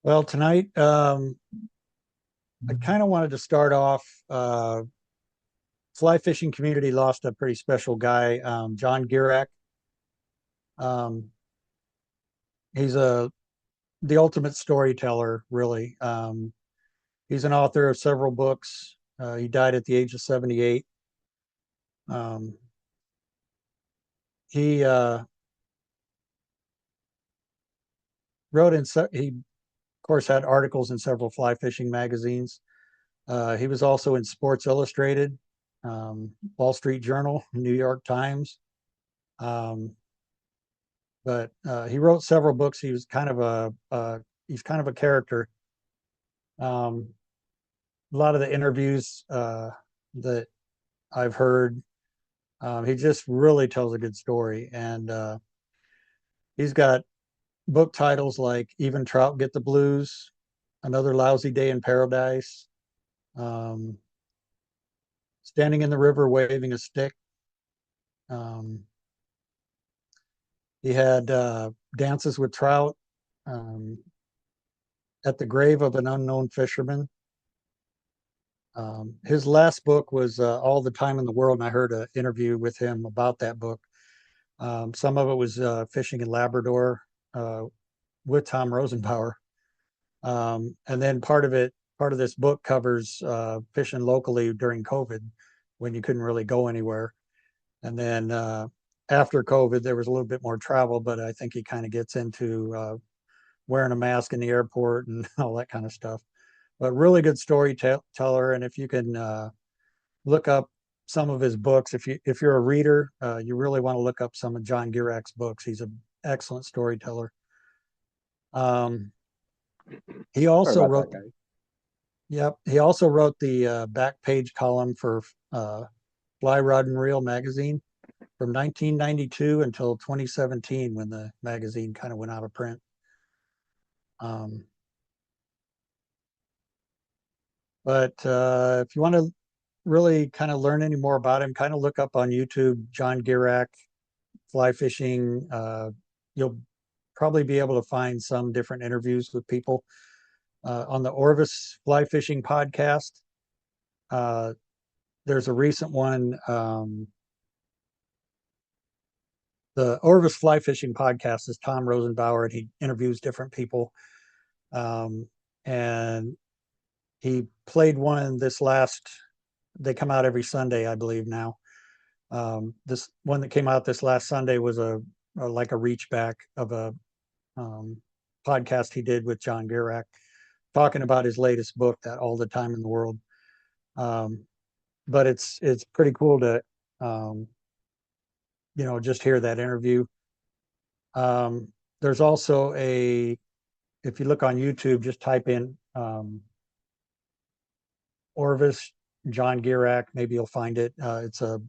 Well, tonight, I kind of wanted to start off. Fly fishing community lost a pretty special guy, John Girac. Um, he's the ultimate storyteller, really. He's an author of several books. He died at the age of 78. Um, he wrote in, he, of course, had articles in several fly fishing magazines. He was also in Sports Illustrated, Wall Street Journal, New York Times. Um, but he wrote several books. He was kind of he's kind of a character. Um, a lot of the interviews that I've heard, he just really tells a good story, and he's got book titles like "Even Trout Get the Blues," "Another Lousy Day in Paradise," um, "Standing in the River Waving a Stick." Um, he had "Dances with Trout," um, "At the Grave of an Unknown Fisherman." His last book was All the Time in the World, and I heard an interview with him about that book. Some of it was fishing in Labrador uh, with Tom Rosenbauer. And then part of this book covers fishing locally during COVID when you couldn't really go anywhere. And then after COVID, there was a little bit more travel, but I think he kind of gets into wearing a mask in the airport and all that kind of stuff. But really good storyteller, and if you can look up some of his books, if you're a reader, you really want to look up some of John Girac's books. He's an excellent storyteller. Um, he Sorry also about wrote, that, guys. yep, he also wrote the back page column for Fly Rod and Reel magazine from 1992 until 2017 when the magazine kind of went out of print. Um, but if you want to really kind of learn any more about him, kind of look up on YouTube John Girac fly fishing. You'll probably be able to find some different interviews with people on the Orvis Fly Fishing podcast. Uh, there's a recent one. The Orvis Fly Fishing podcast is Tom Rosenbauer, and he interviews different people. Um, and he played one this last. They come out every Sunday, I believe now. This one that came out this last Sunday was a like a reach back of a um, podcast he did with John Girac, talking about his latest book, that All the Time in the World. Um, but it's pretty cool to um, just hear that interview. There's also if you look on YouTube, just type in Orvis John Girac, maybe you'll find it. It's a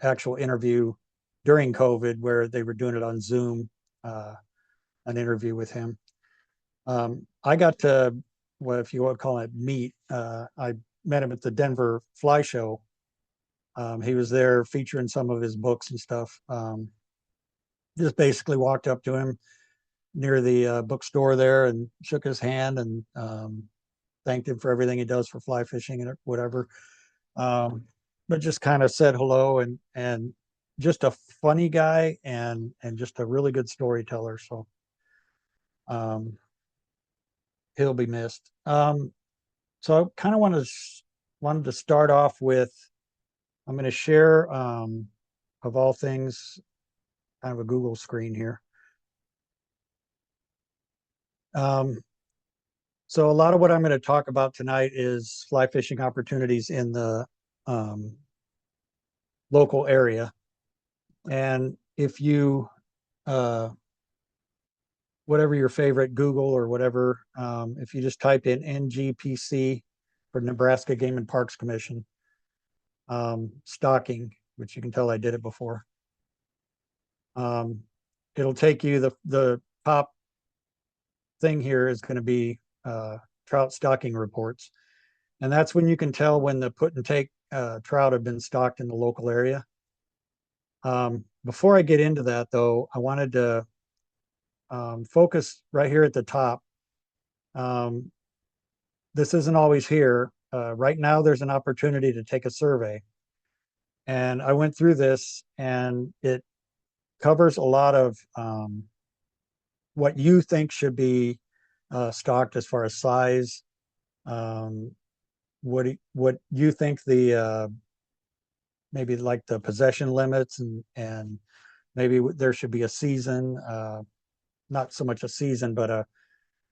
actual interview during COVID where they were doing it on Zoom, an interview with him. I got to, well, if you want to call it meet, I met him at the Denver Fly Show. He was there featuring some of his books and stuff. Just basically walked up to him near the bookstore there and shook his hand and thanked him for everything he does for fly fishing and whatever. Um, but just kind of said hello and just a funny guy and just a really good storyteller. So um, he'll be missed. So I kind of wanted to start off with, I'm going to share of all things kind of a Google screen here. Um, so a lot of what I'm going to talk about tonight is fly fishing opportunities in the um, local area. And if you, uh, whatever your favorite Google or whatever, if you just type in NGPC for Nebraska Game and Parks Commission, stocking, which you can tell I did it before. Um, it'll take you, the top thing here is going to be trout stocking reports. And that's when you can tell when the put and take trout have been stocked in the local area. Before I get into that, though, I wanted to focus right here at the top. Um, this isn't always here. Right now, there's an opportunity to take a survey. And I went through this, and it covers a lot of what you think should be stocked as far as size. Um, what you think the maybe like the possession limits, and maybe there should be a season, not so much a season, but a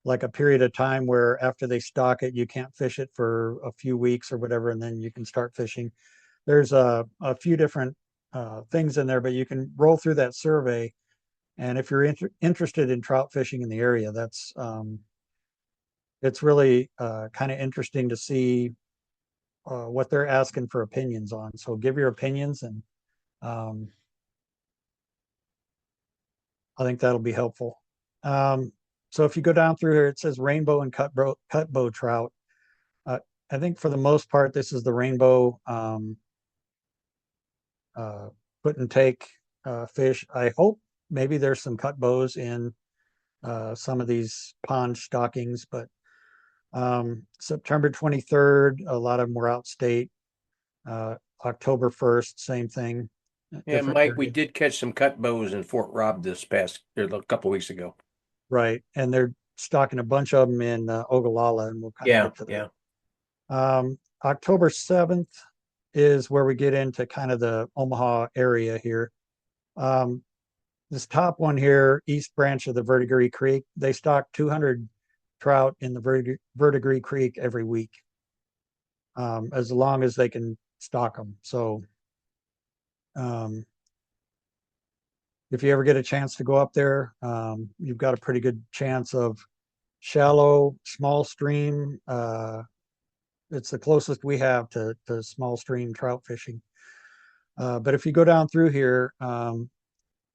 like a period of time where after they stock it, you can't fish it for a few weeks or whatever, and then you can start fishing. There's a few different things in there, but you can roll through that survey. And if you're interested in trout fishing in the area, that's it's really kind of interesting to see what they're asking for opinions on. So give your opinions, and um, I think that'll be helpful. Um, so if you go down through here, it says rainbow and cut bow trout. Uh, I think for the most part, this is the rainbow uh, put and take fish. I hope maybe there's some cut bows in some of these pond stockings, but September 23rd, a lot of them were out state. October 1st, same thing, Yeah, different Mike, we area. did catch some cut bows in Fort Robb this past or a couple weeks ago. Right. And they're stocking a bunch of them in Ogallala, and we'll kind of Yeah, get to yeah. that. October 7th is where we get into kind of the Omaha area here. Um, this top one here, East Branch of the Verdigris Creek, they stock 200 trout in the Verdigris Creek every week, as long as they can stock them. So um, if you ever get a chance to go up there, you've got a pretty good chance of shallow, small stream. It's the closest we have to small stream trout fishing. But if you go down through here,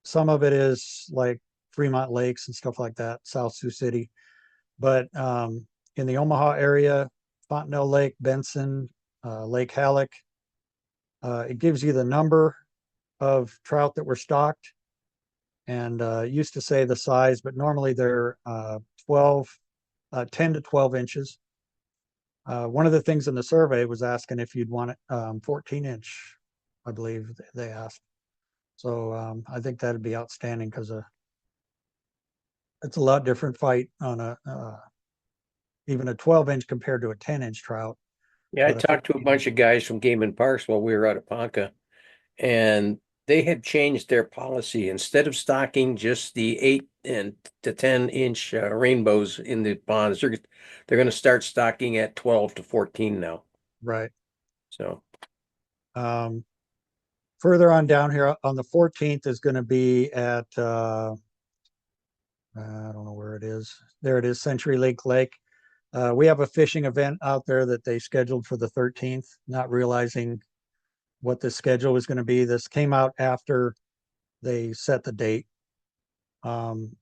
some of it is like Fremont Lakes and stuff like that, South Sioux City. But in the Omaha area, Fontenelle Lake, Benson, Lake Halleck, it gives you the number of trout that were stocked, and used to say the size, but normally they're 12, 10 to 12 inches. One of the things in the survey was asking if you'd want it 14-inch, I believe they asked. So I think that'd be outstanding because it's a lot different fight on a even a 12-inch compared to a 10-inch trout. Yeah, I But a talked to a 14 bunch of guys from Game and Parks while we were out at Ponca, and they had changed their policy. Instead of stocking just the 8 to 10 inch rainbows in the ponds, they're going to start stocking at 12 to 14 now. right. So Um, Further on down here on the 14th is going to be at I don't know where it is. There it is, Century Lake. We have a fishing event out there that they scheduled for the 13th, not realizing what the schedule was going to be. This came out after they set the date. Um,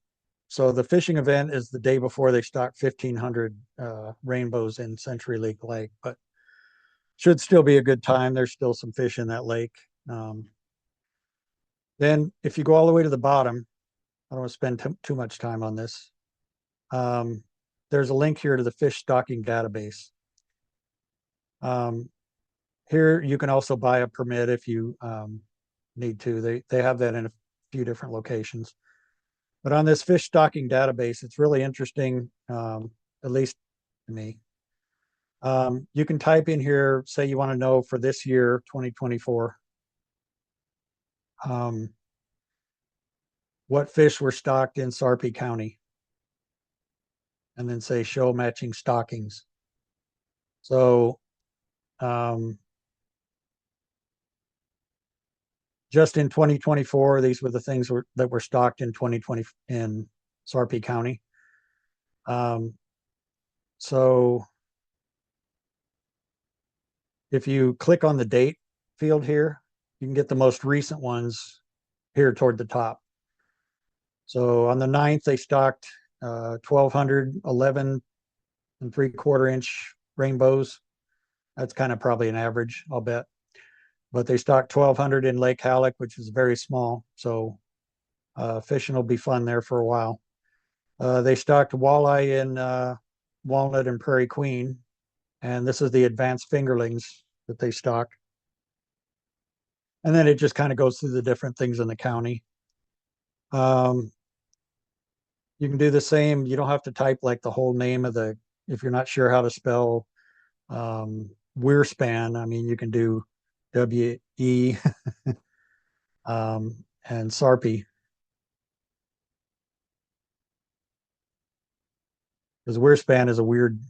so the fishing event is the day before they stock 1,500 rainbows in Century Lake, but should still be a good time. There's still some fish in that lake. Then if you go all the way to the bottom, I don't want to spend too much time on this. Um, there's a link here to the fish stocking database. Um, Here you can also buy a permit if you need to. They have that in a few different locations. But on this fish stocking database, it's really interesting, at least to me. You can type in here, say you want to know for this year, 2024, um, what fish were stocked in Sarpy County, and then say show matching stockings. So um, just in 2024, these were the things that were stocked in 2020 in Sarpy County. Um, so if you click on the date field here, you can get the most recent ones here toward the top. So on the 9th, they stocked 1,211 and 3/4 inch rainbows. That's kind of probably an average, I'll bet. But they stocked 1,200 in Lake Halleck, which is very small. So fishing will be fun there for a while. They stocked walleye in walnut and prairie queen. And this is the advanced fingerlings that they stock. And then it just kind of goes through the different things in the county. Um, you can do the same. You don't have to type like the whole name of the, if you're not sure how to spell Wearspan. I mean, you can do W-E and Sarpy. Because Wearspan is a weird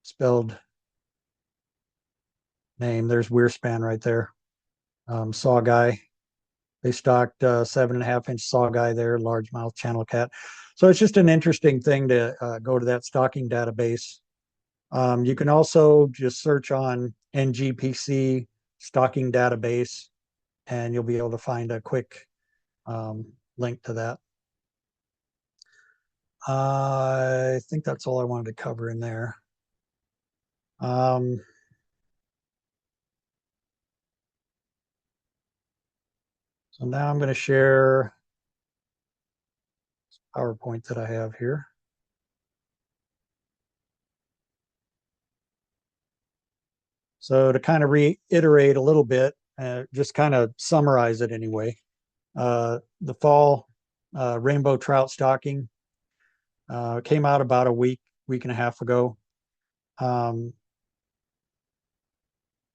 spelled name. There's Wearspan right there. Saw guy. They stocked 7.5-inch saw guy there, largemouth channel cat. So it's just an interesting thing to go to that stocking database. You can also just search on NGPC stocking database, and you'll be able to find a quick link to that. I think that's all I wanted to cover in there. So now I'm going to share PowerPoint that I have here. So to kind of reiterate a little bit, just kind of summarize it anyway. The fall rainbow trout stocking came out about a week and a half ago.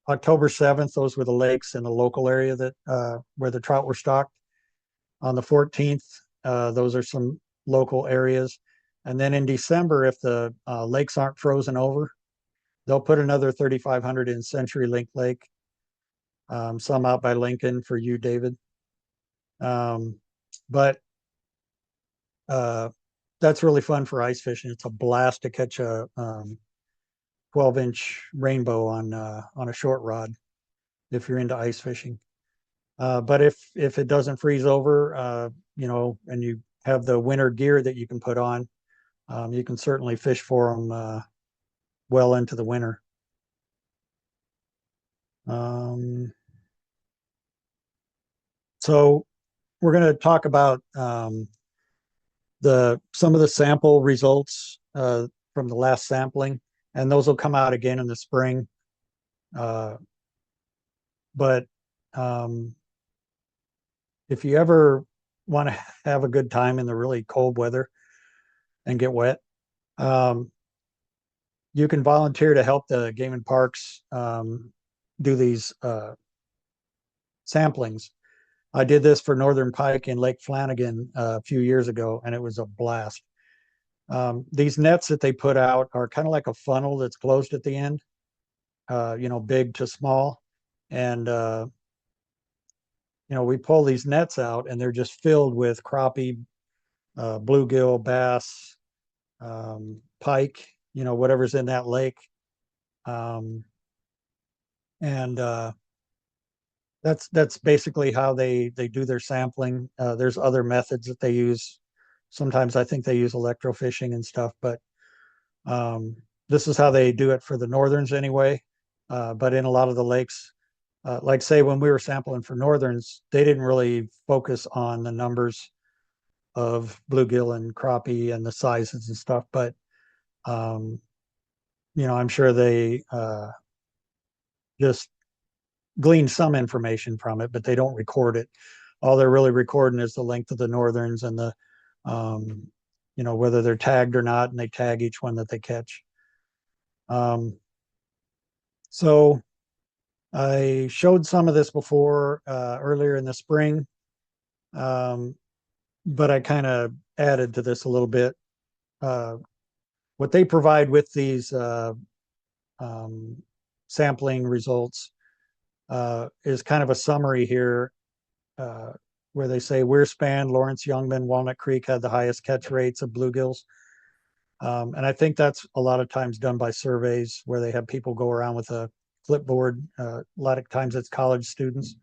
October 7th, those were the lakes in the local area that where the trout were stocked. On the 14th, those are some local areas. And then in December, if the lakes aren't frozen over, they'll put another 3,500 in CenturyLink Lake, some out by Lincoln for you, David. But that's really fun for ice fishing. It's a blast to catch a 12-inch rainbow on a short rod if you're into ice fishing. But if it doesn't freeze over, you know, and you have the winter gear that you can put on, you can certainly fish for them well into the winter. So we're going to talk about some of the sample results from the last sampling, and those will come out again in the spring. But if you ever want to have a good time in the really cold weather and get wet, you can volunteer to help the game and parks do these samplings. I did this for northern pike in Lake Flanagan a few years ago, and it was a blast. These nets that they put out are kind of like a funnel that's closed at the end, you know, big to small. And, you know, we pull these nets out and they're just filled with crappie, bluegill, bass, pike, you know, whatever's in that lake. And that's basically how they do their sampling. There's other methods that they use. Sometimes I think they use electrofishing and stuff, but this is how they do it for the northerns anyway. But in a lot of the lakes, like say when we were sampling for northerns, they didn't really focus on the numbers of bluegill and crappie and the sizes and stuff. But you know, I'm sure they just glean some information from it, but they don't record it. All they're really recording is the length of the northerns and the you know, whether they're tagged or not, and they tag each one that they catch. So I showed some of this before earlier in the spring, but I kind of added to this a little bit. What they provide with these sampling results is kind of a summary here, where they say Wearspan, Lawrence Youngman, Walnut Creek had the highest catch rates of bluegills. And I think that's a lot of times done by surveys where they have people go around with a clipboard. A lot of times it's college students.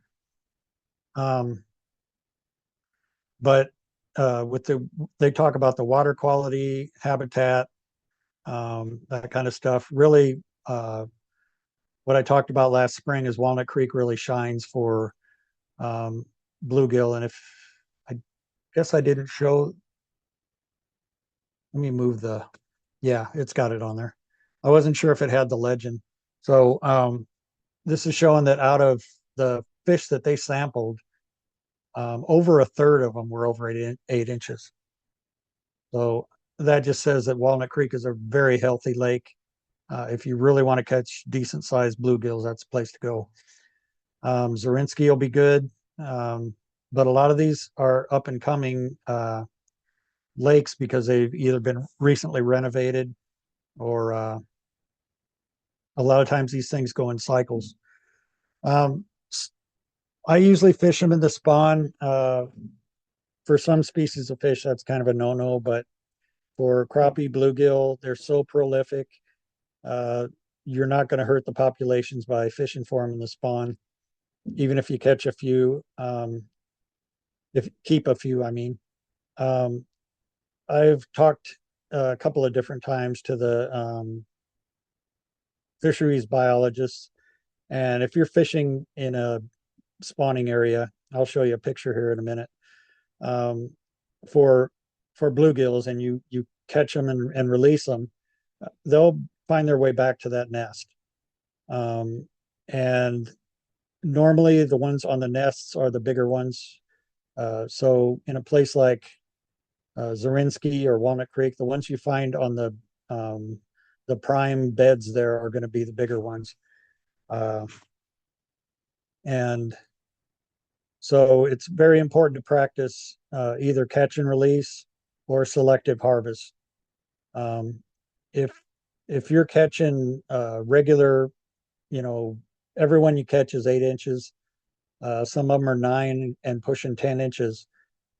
But they talk about the water quality, habitat, that kind of stuff. Really, what I talked about last spring is Walnut Creek really shines for bluegill. And if I guess I didn't show, let me move yeah, it's got it on there. I wasn't sure if it had the legend. So this is showing that out of the fish that they sampled, over a third of them were over 8 inches. So that just says that Walnut Creek is a very healthy lake. If you really want to catch decent sized bluegills, that's the place to go. Zarinsky will be good. But a lot of these are up and coming lakes because they've either been recently renovated or a lot of times these things go in cycles. Um, I usually fish them in the spawn. For some species of fish, that's kind of a no-no, but for crappie, bluegill, they're so prolific. Uh, you're not going to hurt the populations by fishing for them in the spawn, even if you catch a few. If keep a few, I mean. Um, I've talked a couple of different times to the fisheries biologists, and if you're fishing in a spawning area, I'll show you a picture here in a minute. Um, for bluegills, and you catch them and release them, they'll find their way back to that nest. And normally the ones on the nests are the bigger ones. So in a place like Zarinsky or Walnut Creek, the ones you find on the prime beds there are going to be the bigger ones. Uh, and so it's very important to practice either catch and release or selective harvest. Um, if if you're catching regular, you know, everyone you catch is 8 inches. Some of them are 9 and pushing 10 inches.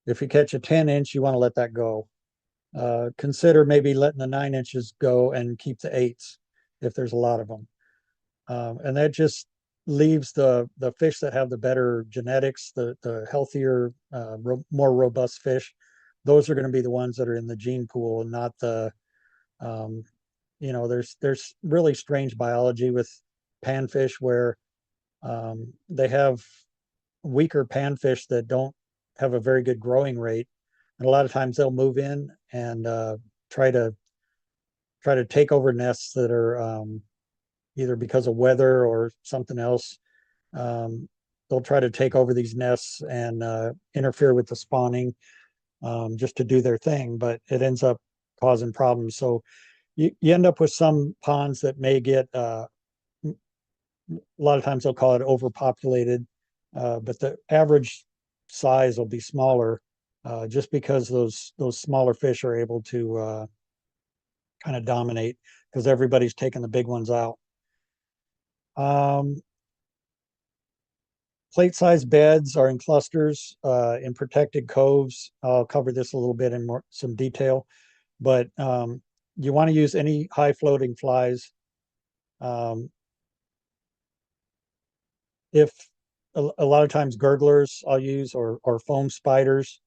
If you catch a 10 inch, you want to let that go. Consider maybe letting the 9 inches go and keep the eights if there's a lot of them. And that just leaves the fish that have the better genetics, the healthier, more robust fish. Those are going to be the ones that are in the gene pool, and not the um, there's really strange biology with panfish where they have weaker panfish that don't have a very good growing rate, and a lot of times they'll move in and try to take over nests that are either because of weather or something else. Um, they'll try to take over these nests and interfere with the spawning just to do their thing, but it ends up causing problems. So you end up with some ponds that may get a lot of times they'll call it overpopulated, but the average size will be smaller just because those smaller fish are able to kind of dominate because everybody's taking the big ones out. Um, Plate size beds are in clusters in protected coves. I'll cover this a little bit in some detail, but you want to use any high floating flies. Um, if a lot of times gurglers I'll use, or foam spiders.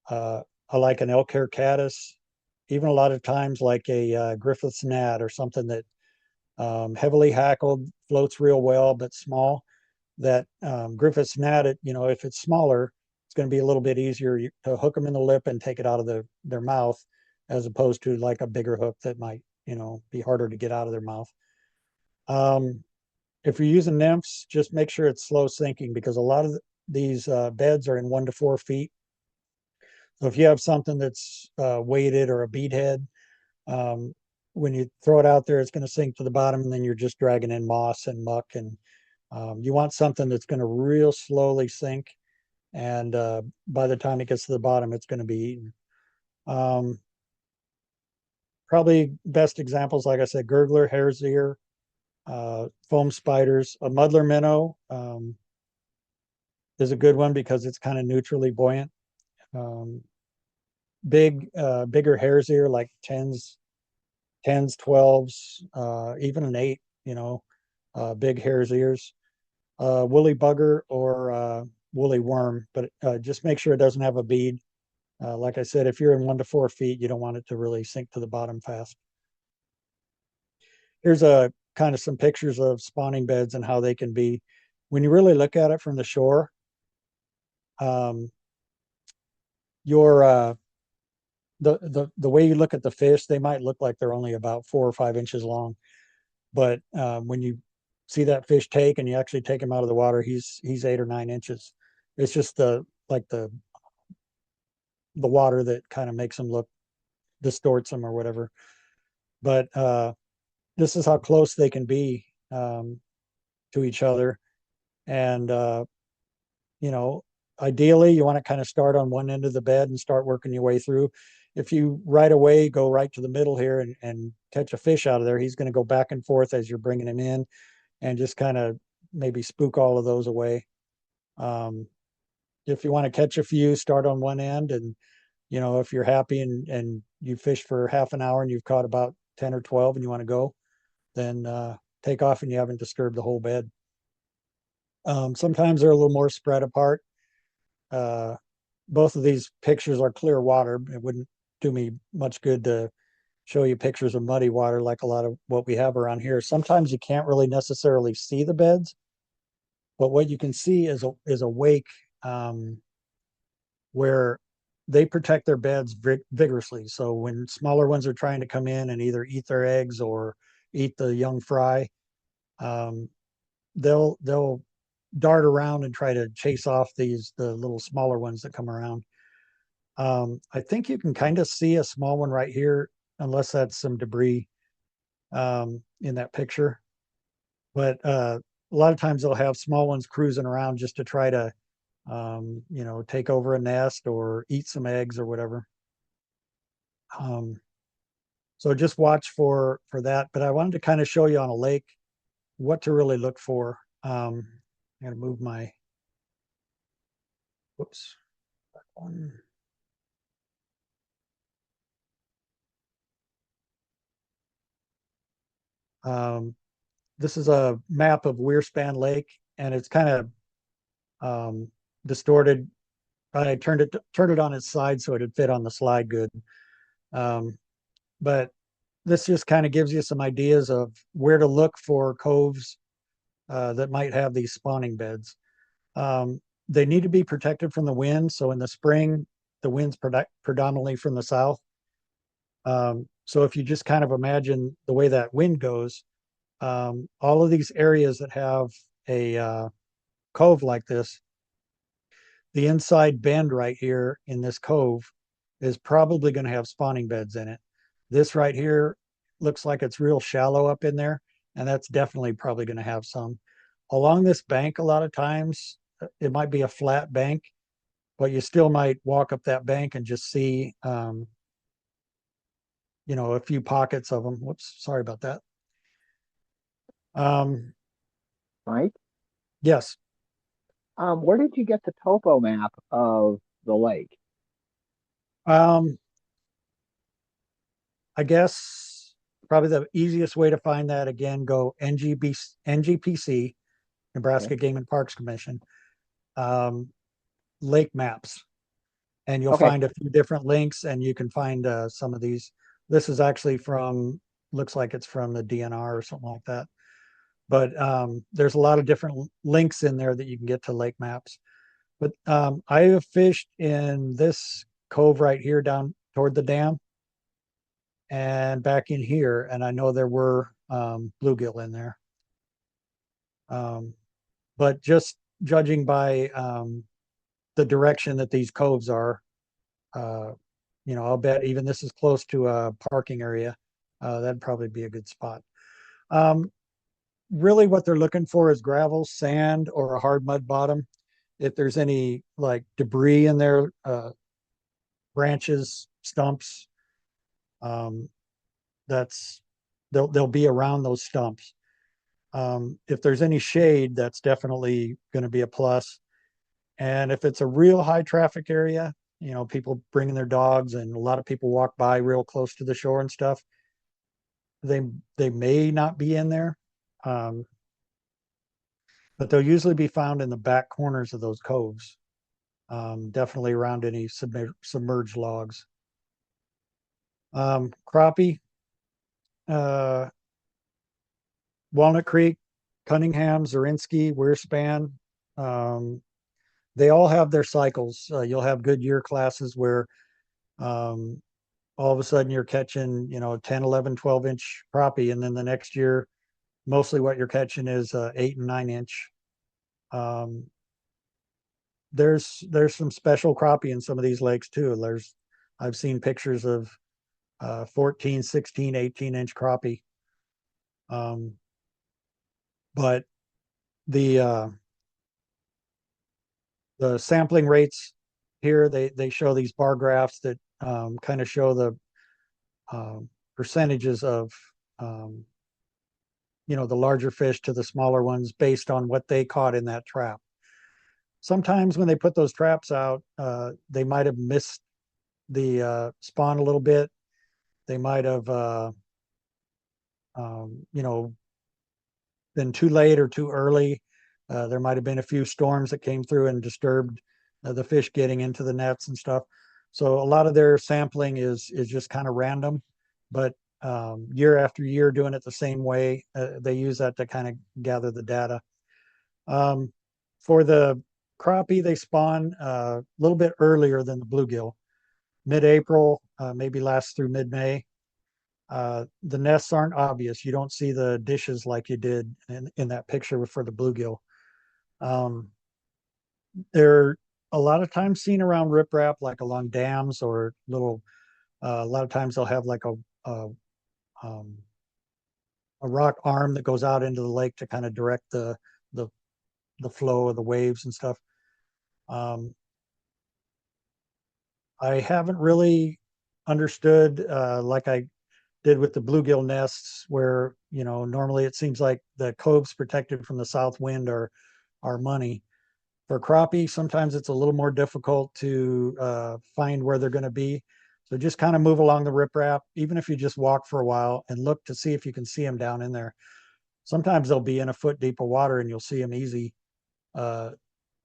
I like an elk hair caddis, even a lot of times like a Griffith's gnat or something that heavily hackled, floats real well but small. That Griffith's gnat, if it's smaller, it's going to be a little bit easier to hook them in the lip and take it out of their mouth, as opposed to like a bigger hook that might be harder to get out of their mouth. Um, if you're using nymphs, just make sure it's slow sinking because a lot of these beds are in 1 to 4 feet. So if you have something that's weighted or a bead head, um, when you throw it out there, it's going to sink to the bottom, and then you're just dragging in moss and muck. And you want something that's going to real slowly sink, and by the time it gets to the bottom, it's going to be eaten. Um, Probably best examples, like I said, gurgler, hare's ear, foam spiders, a muddler minnow is a good one because it's kind of neutrally buoyant. Um, bigger hare's ear like tens, 12s, even an eight, big hare's ears, woolly bugger or woolly worm, but just make sure it doesn't have a bead. Like I said, if you're in 1 to 4 feet, you don't want it to really sink to the bottom fast. Here's a kind of some pictures of spawning beds and how they can be. When you really look at it from the shore, um, your the way you look at the fish, they might look like they're only about 4 or 5 inches long, But when you see that fish take and you actually take him out of the water, he's 8 or 9 inches. It's just the water that kind of makes him look, distorts him or whatever. But this is how close they can be to each other. And you know, ideally you want to kind of start on one end of the bed and start working your way through. If you right away go right to the middle here and catch a fish out of there, he's going to go back and forth as you're bringing him in and just kind of maybe spook all of those away. Um, if you want to catch a few, start on one end, and if you're happy and you fish for half an hour and you've caught about 10 or 12 and you want to go, then take off and you haven't disturbed the whole bed. Sometimes they're a little more spread apart. Uh, both of these pictures are clear water. It wouldn't do me much good to show you pictures of muddy water like a lot of what we have around here. Sometimes you can't really necessarily see the beds, but what you can see is a wake where they protect their beds vigorously. So when smaller ones are trying to come in and either eat their eggs or eat the young fry, um, they'll dart around and try to chase off the little smaller ones that come around. I think you can kind of see a small one right here, unless that's some debris in that picture. But a lot of times they'll have small ones cruising around just to try to, take over a nest or eat some eggs or whatever. Um, so just watch for that. But I wanted to kind of show you on a lake what to really look for. I gotta move my, whoops, that one. Um, this is a map of Wearspan Lake, and it's kind of distorted. I turned it on its side so it'd fit on the slide good. Um, but this just kind of gives you some ideas of where to look for coves that might have these spawning beds. Um, they need to be protected from the wind. So in the spring, the wind's predominantly from the south. So if you just kind of imagine the way that wind goes, all of these areas that have a cove like this, the inside bend right here in this cove is probably going to have spawning beds in it. This right here looks like it's real shallow up in there, and that's definitely probably going to have some. Along this bank, a lot of times, it might be a flat bank, but you still might walk up that bank and just see, a few pockets of them. Whoops, sorry about that. Um, Mike, yes. where did you get the topo map of the lake? Um, I guess probably the easiest way to find that, again, go NGPC, Okay. Nebraska Game and Parks Commission, um, lake maps, and you'll Okay. find a few different links, and you can find some of these. This is actually looks like it's from the DNR or something like that. But there's a lot of different links in there that you can get to lake maps. But I have fished in this cove right here down toward the dam and back in here, and I know there were bluegill in there. But just judging by the direction that these coves are, uh, I'll bet even this is close to a parking area. That'd probably be a good spot. Um, Really, what they're looking for is gravel, sand, or a hard mud bottom. If there's any like debris in there, branches, stumps, um, that's they'll be around those stumps. If there's any shade, that's definitely going to be a plus. And if it's a real high traffic area, people bringing their dogs and a lot of people walk by real close to the shore and stuff, they they may not be in there. Um, but they'll usually be found in the back corners of those coves, definitely around any submerged logs. Crappie, uh, Walnut Creek, Cunningham, Zarinsky, Wearspan, um, they all have their cycles. You'll have good year classes where um, all of a sudden you're catching 10, 11, 12 inch crappie, and then the next year mostly what you're catching is 8 and 9 inch. There's some special crappie in some of these lakes too. I've seen pictures of 14, 16, 18 inch crappie. But the sampling rates here, they show these bar graphs that kind of show the percentages of the larger fish to the smaller ones based on what they caught in that trap. Sometimes when they put those traps out, they might have missed the spawn a little bit. They might have been too late or too early. There might have been a few storms that came through and disturbed the fish getting into the nets and stuff. So a lot of their sampling is just kind of random, but year after year doing it the same way, they use that to kind of gather the data. For the crappie, they spawn a little bit earlier than the bluegill, mid-April, maybe lasts through mid-May. The nests aren't obvious. You don't see the dishes like you did in that picture for the bluegill. They're a lot of times seen around riprap, like along dams or little. A lot of times they'll have like a rock arm that goes out into the lake to kind of direct the flow of the waves and stuff. I haven't really understood like I did with the bluegill nests, where normally it seems like the coves protected from the south wind are money. For crappie, sometimes it's a little more difficult to find where they're going to be. So just kind of move along the riprap, even if you just walk for a while and look to see if you can see them down in there. Sometimes they'll be in a foot deep of water and you'll see them easy.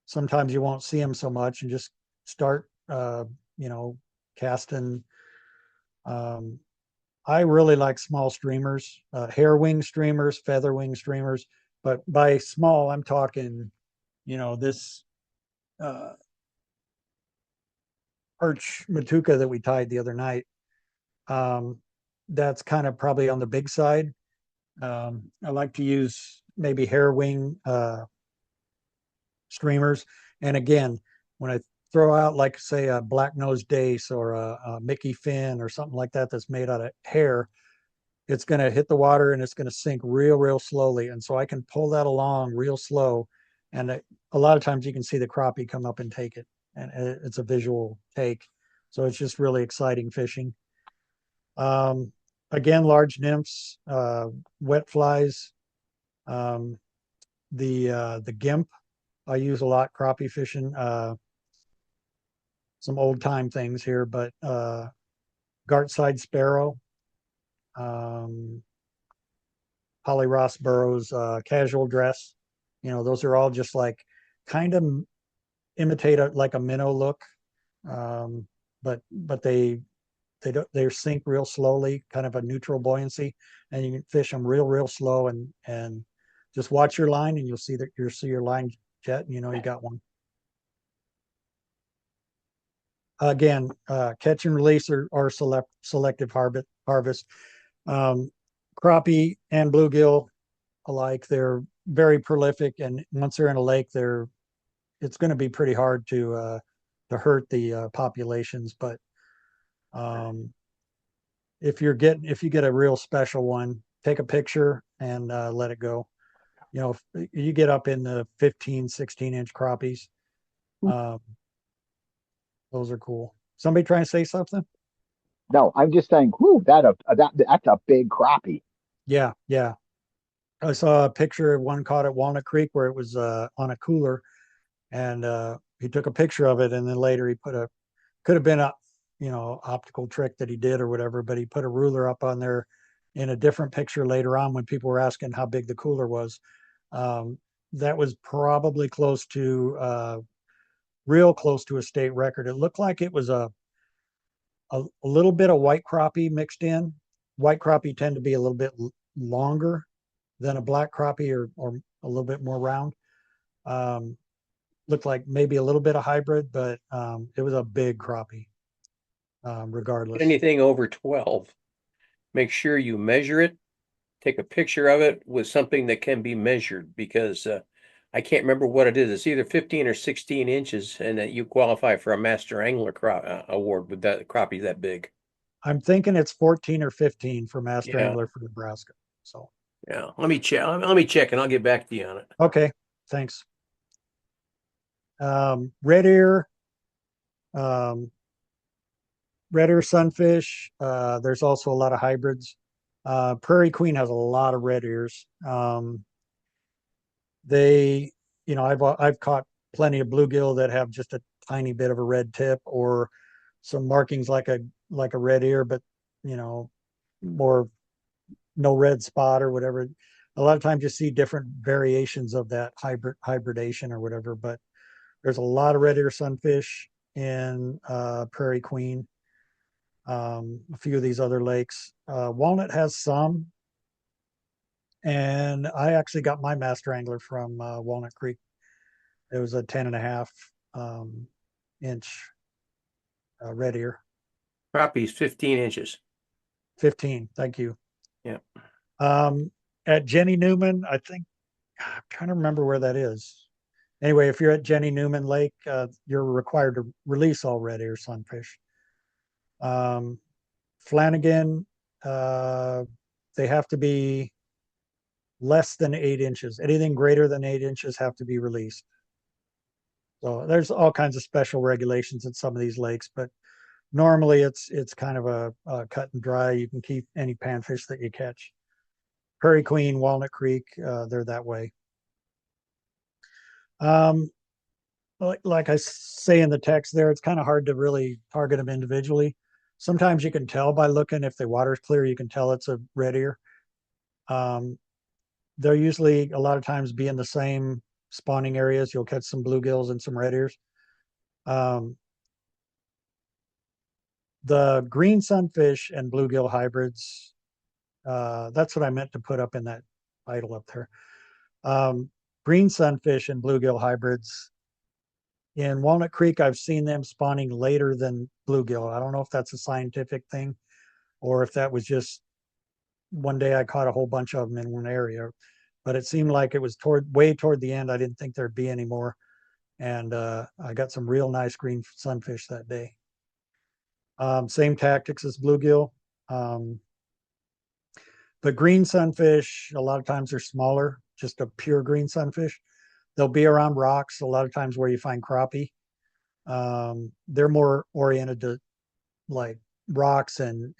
Sometimes you won't see them so much, and just start, casting. I really like small streamers, hair wing streamers, feather wing streamers. But by small, I'm talking, this perch matuka that we tied the other night. That's kind of probably on the big side. I like to use maybe hair wing streamers. And again, when I throw out, like, say, a black-nosed dace or a Mickey fin or something like that that's made out of hair, it's going to hit the water and it's going to sink real slowly. And so I can pull that along real slow. And a lot of times you can see the crappie come up and take it. And it's a visual take. So it's just really exciting fishing. Again, large nymphs, wet flies, the gimp I use a lot crappie fishing. Some old time things here, but Gartside sparrow, Holly Ross Burroughs, casual dress. Those are all just like kind of imitate like a minnow look, but they sink real slowly, kind of a neutral buoyancy, and you can fish them real slow, and just watch your line, and you'll see your line jet, and you got one. Again, catch and release or selective harvest. Crappie and bluegill alike, they're very prolific, and once they're in a lake, it's going to be pretty hard to hurt the populations. But if you get a real special one, take a picture and let it go. If you get up in the 15, 16 inch crappies, those are cool. Somebody trying to say something? No, I'm just saying, whoo, that's a big crappie. Yeah. I saw a picture of one caught at Walnut Creek where it was on a cooler, and he took a picture of it, and then later he could have been a optical trick that he did or whatever, but he put a ruler up on there in a different picture later on when people were asking how big the cooler was. That was probably real close to a state record. It looked like it was a little bit of white crappie mixed in. White crappie tend to be a little bit longer than a black crappie, or a little bit more round. Looked like maybe a little bit of hybrid, but it was a big crappie. Regardless. Anything over 12, make sure you measure it take a picture of it with something that can be measured because I can't remember what it is. It's either 15 or 16 inches, and that you qualify for a Master Angler award with that crappie that big. I'm thinking it's 14 or 15 for Master Yeah, Angler for Nebraska. So, yeah. Let me check. Let me check, and I'll get back to you on it. okay, thanks. Red ear, red ear sunfish. There's also a lot of hybrids. Prairie Queen has a lot of red ears. They, I've caught plenty of bluegill that have just a tiny bit of a red tip or some markings like a red ear, but more no red spot or whatever. A lot of times you see different variations of that hybridation or whatever, but there's a lot of red ear sunfish in Prairie Queen. A few of these other lakes. Walnut has some, and I actually got my master angler from Walnut Creek. It was a 10.5 inch red ear. Crappie's 15 inches. 15. Thank you. Yeah. At Jenny Newman, I think I'm trying to remember where that is. Anyway, if you're at Jenny Newman Lake, you're required to release all red ear sunfish. Flanagan, they have to be less than 8 inches. Anything greater than 8 inches have to be released. So there's all kinds of special regulations in some of these lakes, but normally it's kind of a cut and dry. You can keep any panfish that you catch. Prairie Queen, Walnut Creek, they're that way. Like I say in the text there, it's kind of hard to really target them individually. Sometimes you can tell by looking, if the water's clear, you can tell it's a red ear. They'll usually a lot of times be in the same spawning areas. You'll catch some bluegills and some red ears. The green sunfish and bluegill hybrids, that's what I meant to put up in that title up there. Green sunfish and bluegill hybrids. In Walnut Creek, I've seen them spawning later than bluegill. I don't know if that's a scientific thing or if that was just one day I caught a whole bunch of them in one area, but it seemed like it was way toward the end. I didn't think there'd be any more. And I got some real nice green sunfish that day. Same tactics as bluegill. But green sunfish, a lot of times they're smaller, just a pure green sunfish. They'll be around rocks, a lot of times where you find crappie. They're more oriented to like rocks and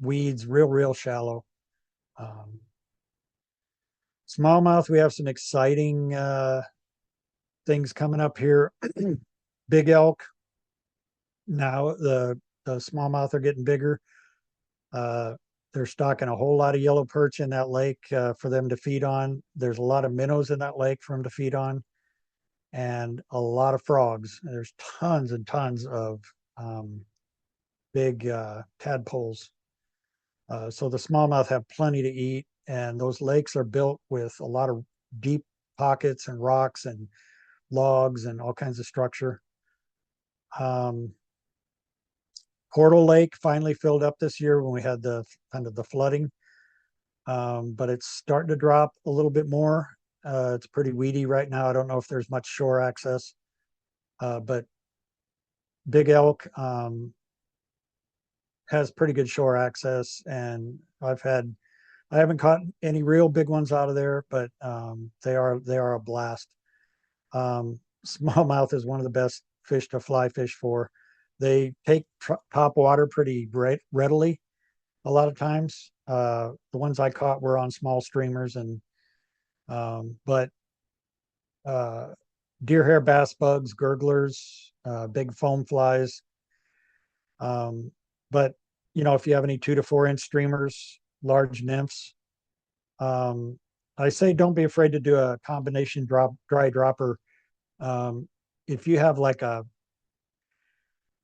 weeds, real shallow. Smallmouth, we have some exciting things coming up here. Big elk. Now the smallmouth are getting bigger. They're stocking a whole lot of yellow perch in that lake for them to feed on. There's a lot of minnows in that lake for them to feed on, and a lot of frogs. There's tons and tons of big tadpoles. So the smallmouth have plenty to eat, and those lakes are built with a lot of deep pockets and rocks and logs and all kinds of structure. Portal Lake finally filled up this year when we had the kind of the flooding, but it's starting to drop a little bit more. It's pretty weedy right now. I don't know if there's much shore access, but Big Elk has pretty good shore access, and I haven't caught any real big ones out of there, but they are a blast. Smallmouth is one of the best fish to fly fish for. They take top water pretty readily a lot of times. The ones I caught were on small streamers, and but deer hair bass bugs, gurglers, big foam flies. But if you have any 2 to 4 inch streamers, large nymphs, I say don't be afraid to do a combination dry dropper. If you have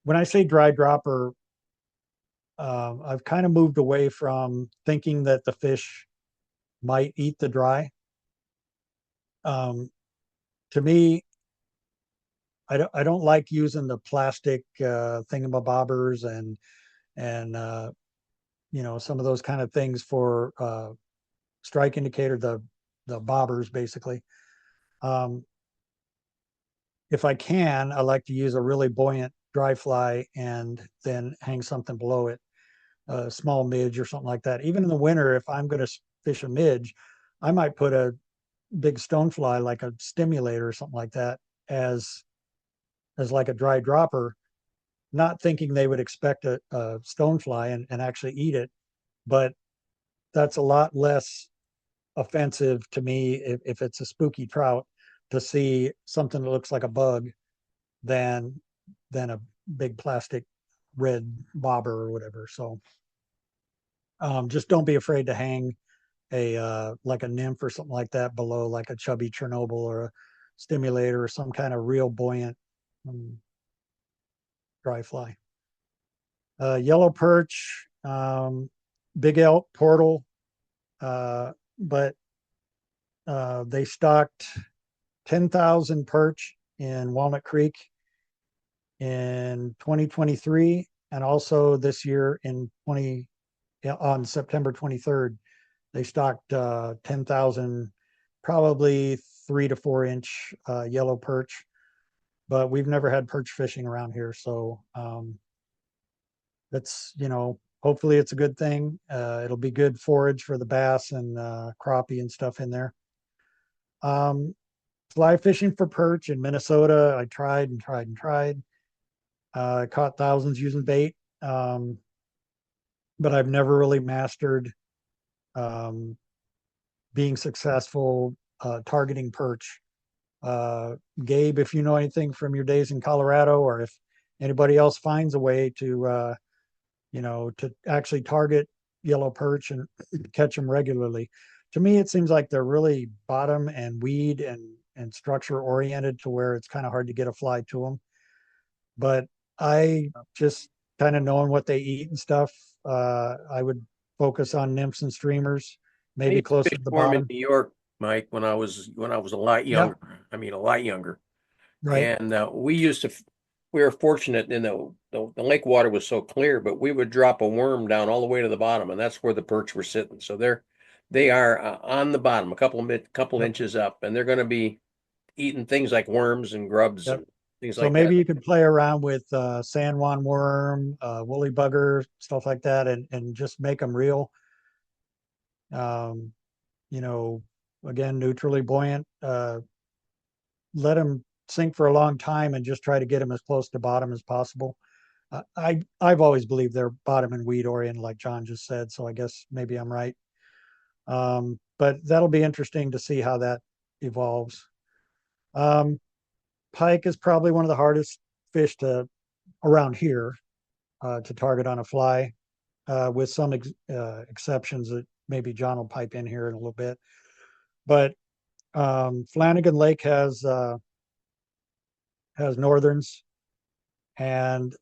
when I say dry dropper, I've kind of moved away from thinking that the fish might eat the dry. To me, I don't like using the plastic thingamabobbers and some of those kind of things for strike indicator, the bobbers basically. If I can, I like to use a really buoyant dry fly and then hang something below it, a small midge or something like that. Even in the winter, if I'm going to fish a midge, I might put a big stonefly like a stimulator or something like that as like a dry dropper, not thinking they would expect a stonefly and actually eat it. But that's a lot less offensive to me if it's a spooky trout to see something that looks like a bug than a big plastic red bobber or whatever. So just don't be afraid to hang a like a nymph or something like that below, like a chubby Chernobyl or a stimulator or some kind of real buoyant dry fly. Yellow perch, big elk, portal, but they stocked 10,000 perch in Walnut Creek in 2023, and also this year on September 23rd, they stocked 10,000, probably 3 to 4 inch yellow perch. But we've never had perch fishing around here, so that's hopefully it's a good thing. It'll be good forage for the bass and crappie and stuff in there. Fly fishing for perch in Minnesota, I tried and tried and tried. I caught thousands using bait, but I've never really mastered being successful targeting perch. Gabe, if you know anything from your days in Colorado, or if anybody else finds a way to to actually target yellow perch and catch them regularly. To me, it seems like they're really bottom and weed and structure oriented to where it's kind of hard to get a fly to them. But I just kind of knowing what they eat and stuff, I would focus on nymphs and streamers, I maybe used to closer fish to the for 'em in bottom. New York, Mike, when I was a lot Yeah, younger. I mean, a lot younger. right. And we were fortunate in the lake water was so clear, but we would drop a worm down all the way to the bottom, and that's where the perch were sitting. So they are on the bottom, couple Yep, inches up, and they're going to be eating things like worms and grubs yep. and things So like that. maybe you could play around with San Juan worm, woolly bugger, stuff like that, and just make them real. Um, you know, again, neutrally buoyant. Let them sink for a long time and just try to get them as close to bottom as possible. I've always believed they're bottom and weed oriented, like John just said. So I guess maybe I'm right. But that'll be interesting to see how that evolves. Um, Pike is probably one of the hardest fish to around here to target on a fly, with some exceptions that maybe John will pipe in here in a little bit. But Flanagan Lake has northerns, and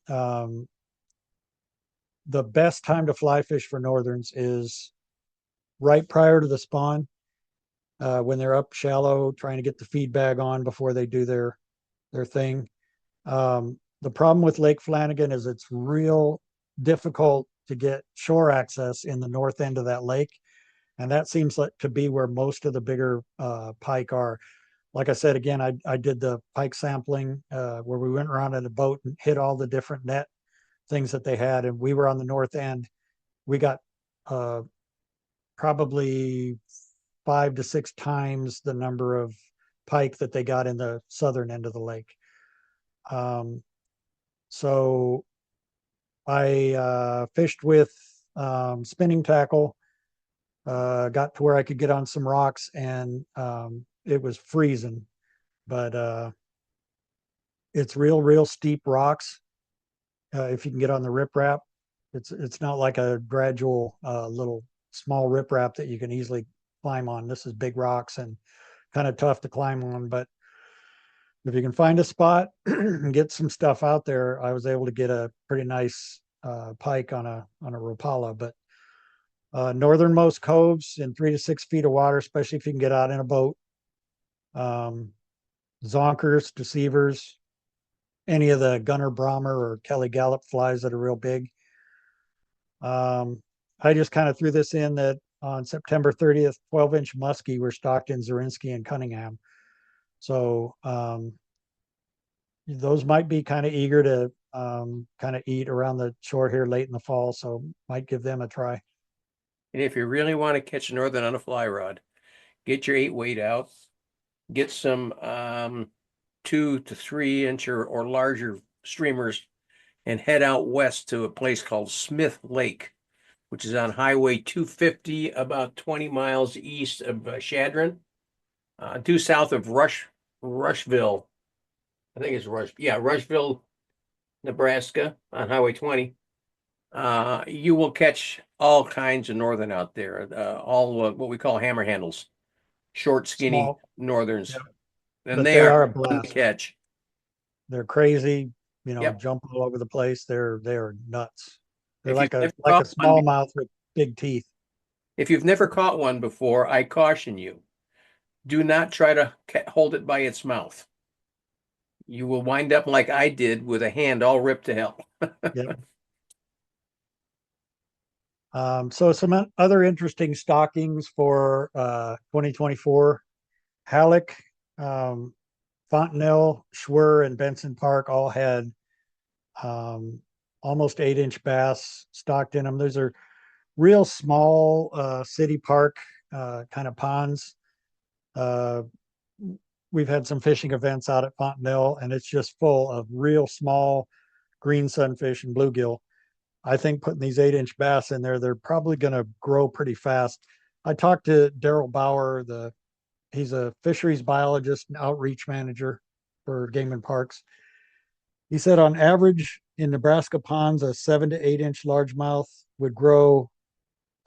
the best time to fly fish for northerns is right prior to the spawn, when they're up shallow trying to get the feed bag on before they do their thing. The problem with Lake Flanagan is it's real difficult to get shore access in the north end of that lake, and that seems like to be where most of the bigger pike are. Like I said, again, I did the pike sampling where we went around in a boat and hit all the different net things that they had, and we were on the north end. We got probably 5 to 6 times the number of pike that they got in the southern end of the lake. So I fished with spinning tackle, got to where I could get on some rocks, and it was freezing, but it's real steep rocks. If you can get on the riprap, it's not like a gradual little small riprap that you can easily climb on. This is big rocks and kind of tough to climb on, but if you can find a spot and get some stuff out there, I was able to get a pretty nice pike on a Rapala. But northernmost coves in 3 to 6 feet of water, especially if you can get out in a boat. Zonkers, deceivers, any of the Gunner Brahmer or Kelly Gallup flies that are real big. I just kind of threw this in that on September 30th, 12-inch muskie were stocked in Zarinsky and Cunningham. So those might be kind of eager to kind of eat around the shore here late in the fall. So might give them a try. And if you really want to catch a northern on a fly rod, get your 8 weight out, get some 2 to 3 inch or larger streamers, and head out west to a place called Smith Lake, which is on Highway 250, about 20 miles east of Chadron, due south of Rushville. I think it's Rushville, Nebraska, on Highway 20. You will catch all kinds of northern out there, all what we call hammer handles, short, skinny Small, northerns, yeah, and but they they are are a fun to blast. catch. They're crazy, Yep. jump all over the place. They're nuts. They're If you've like a never caught one, smallmouth with big teeth. if you've never caught one before, I caution you, do not try to hold it by its mouth. You will wind up like I did with a hand all ripped to hell. Yeah. So some other interesting stockings for 2024. Halleck, um, Fontenelle, Schwer, and Benson Park all had um, almost 8-inch bass stocked in them. Those are real small city park kind of ponds. Uh, we've had some fishing events out at Fontenelle, and it's just full of real small green sunfish and bluegill. I think putting these 8-inch bass in there, they're probably going to grow pretty fast. I talked to Daryl Bauer, he's a fisheries biologist and outreach manager for Game and Parks. He said on average in Nebraska ponds, a 7 to 8 inch largemouth would grow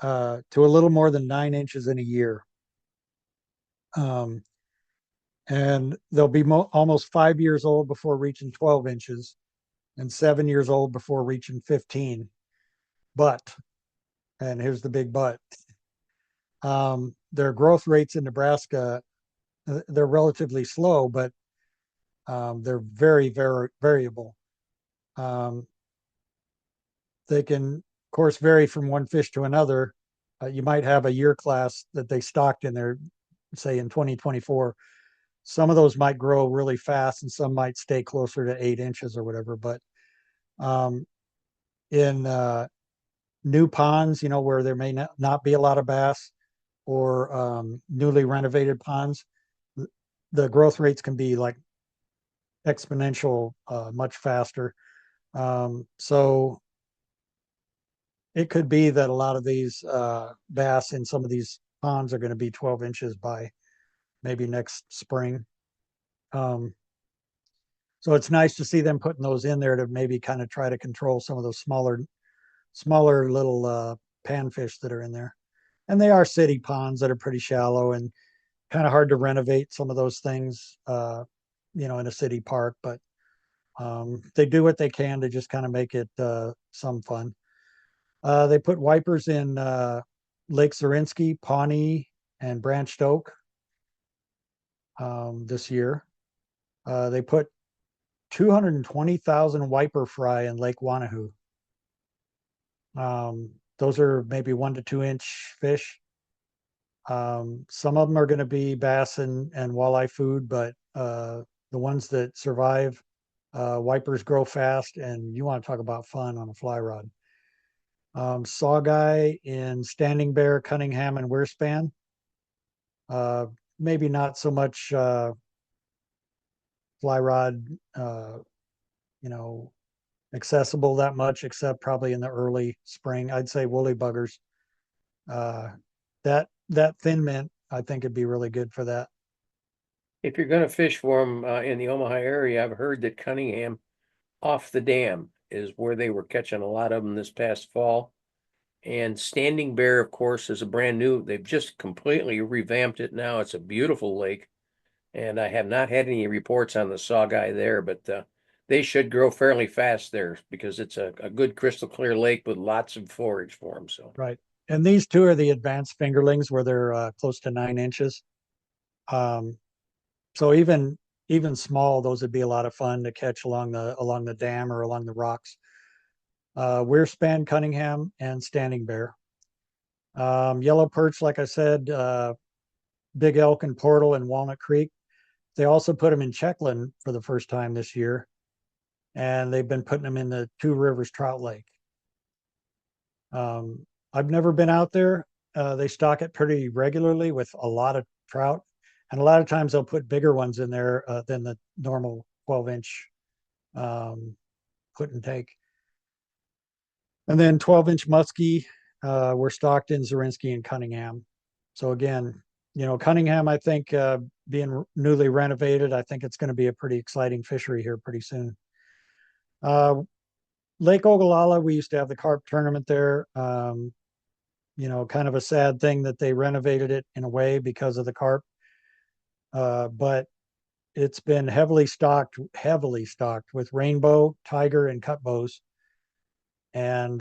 to a little more than 9 inches in a year. And they'll be almost 5 years old before reaching 12 inches and 7 years old before reaching 15. But, and here's the big but, their growth rates in Nebraska, they're relatively slow, but they're very, very variable. They can, of course, vary from one fish to another. You might have a year class that they stocked in there, say in 2024. Some of those might grow really fast and some might stay closer to 8 inches or whatever. But in new ponds, where there may not be a lot of bass, or newly renovated ponds, the growth rates can be like exponential, much faster. So it could be that a lot of these bass in some of these ponds are going to be 12 inches by maybe next spring. So it's nice to see them putting those in there to maybe kind of try to control some of those smaller little panfish that are in there. And they are city ponds that are pretty shallow and kind of hard to renovate some of those things, in a city park. But they do what they can to just kind of make it some fun. They put wipers in Lake Zarinsky, Pawnee, and Branched Oak this year. They put 220,000 wiper fry in Lake Wanahoo. Those are maybe 1 to 2 inch fish. Some of them are going to be bass and walleye food, but the ones that survive, wipers grow fast, and you want to talk about fun on a fly rod. Sawguy in Standing Bear, Cunningham, and Wearspan. Maybe not so much fly rod, accessible that much, except probably in the early spring. I'd say woolly buggers. That thin mint, I think it'd be really good for that. If you're going to fish for them in the Omaha area, I've heard that Cunningham off the dam is where they were catching a lot of them this past fall. And Standing Bear, of course, is a brand new, they've just completely revamped it now. It's a beautiful lake. And I have not had any reports on the Sawguy there, but they should grow fairly fast there because it's a good crystal clear lake with lots of forage for them. So Right. And these two are the advanced fingerlings where they're close to 9 inches. So even small, those would be a lot of fun to catch along the dam or along the rocks. Wearspan, Cunningham, and Standing Bear. Yellow perch, like I said, big elk and Portal and Walnut Creek. They also put them in Checkland for the first time this year, and they've been putting them in the Two Rivers Trout Lake. I've never been out there. They stock it pretty regularly with a lot of trout, and a lot of times they'll put bigger ones in there than the normal 12-inch put and take. And then 12-inch muskie were stocked in Zarinsky and Cunningham. So again, Cunningham, I think being newly renovated, I think it's going to be a pretty exciting fishery here pretty soon. Lake Ogallala, we used to have the carp tournament there. Kind of a sad thing that they renovated it in a way because of the carp. But it's been heavily stocked with rainbow, tiger, and cut bows. And